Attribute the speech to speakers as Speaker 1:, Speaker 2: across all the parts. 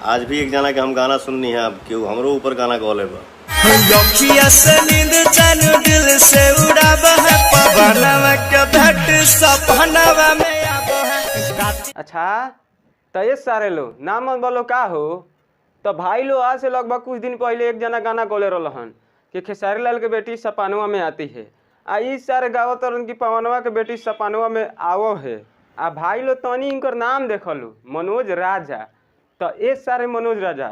Speaker 1: आज भी एक जना के हम गाना सुननी है, अब क्यों हमरो ऊपर गाना गौले बा।
Speaker 2: अखिया से नींद चैन दिल से उड़ावा है, पवनवा के भेंट सपनवा में आवा है।
Speaker 3: अच्छा तो ये सारे लो नाम बोलो का हो। तो भाई लो आज से लगभग कुछ दिन पहले एक जना गाना गोले रहन कि खेसारी लाल के बेटी सपानवा में आती है। आ इस सारे गाँव तरन की पवनवा के बेटी सपानवा में आवो है। आ भाई लो तनी इनकर नाम देखलो मनोज राजा। तो ये सारे मनोज राजा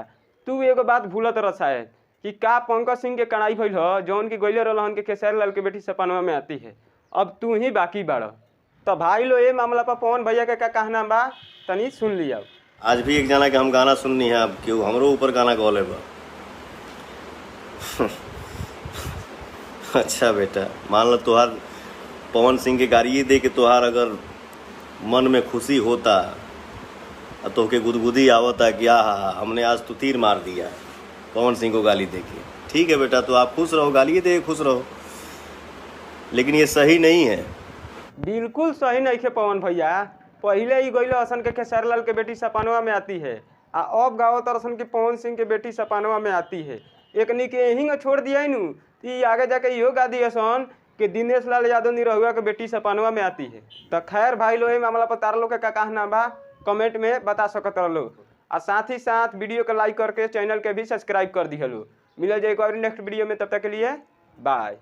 Speaker 3: तू एगो बात भूलत रहा है कि का पंकज सिंह के कड़ाई भइल हो जौन की गोले रहन के खेसारी लाल के बेटी सपानवा में आती है। अब तू ही बाकी बाड़। तो भाई लो ये मामला पर पवन भैया के क्या कहना बा तनी सुन लिया।
Speaker 1: आज भी एक जना के हम गाना सुननी है, अब क्यों हमरो ऊपर गाना गौले बा। अच्छा बेटा, मान लो तुहार पवन सिंह के गाड़ी दे के तुहार अगर मन में खुशी होता तो के गुदगुदी आवता कि आहा हमने आज तो तीर मार दिया पवन सिंह को गाली दे के। ठीक है बेटा, तो आप खुश रहो, गाली दे खुश रहो, लेकिन ये सही नहीं है।
Speaker 3: बिल्कुल सही नहीं है पवन भैया। पहले ही गई असन के खेसारी लाल के बेटी सपानवा में आती है। आ अब गाँव तरसन की पवन सिंह के बेटी सपानवा में आती है। एक नी के यहीं छोड़ दिया नु कि आगे जाके इहो गा दिए सन कि दिनेश लाल यादव निरहुआ के बेटी सपानवा में आती है। तो खैर भाई लो ये मामला पर तार लो के का कहना बा कमेंट में बता सकत रहो। और साथ ही साथ वीडियो को लाइक करके चैनल के भी सब्सक्राइब कर दी हलो। मिला जाएगा और नेक्स्ट वीडियो में, तब तक के लिए बाय।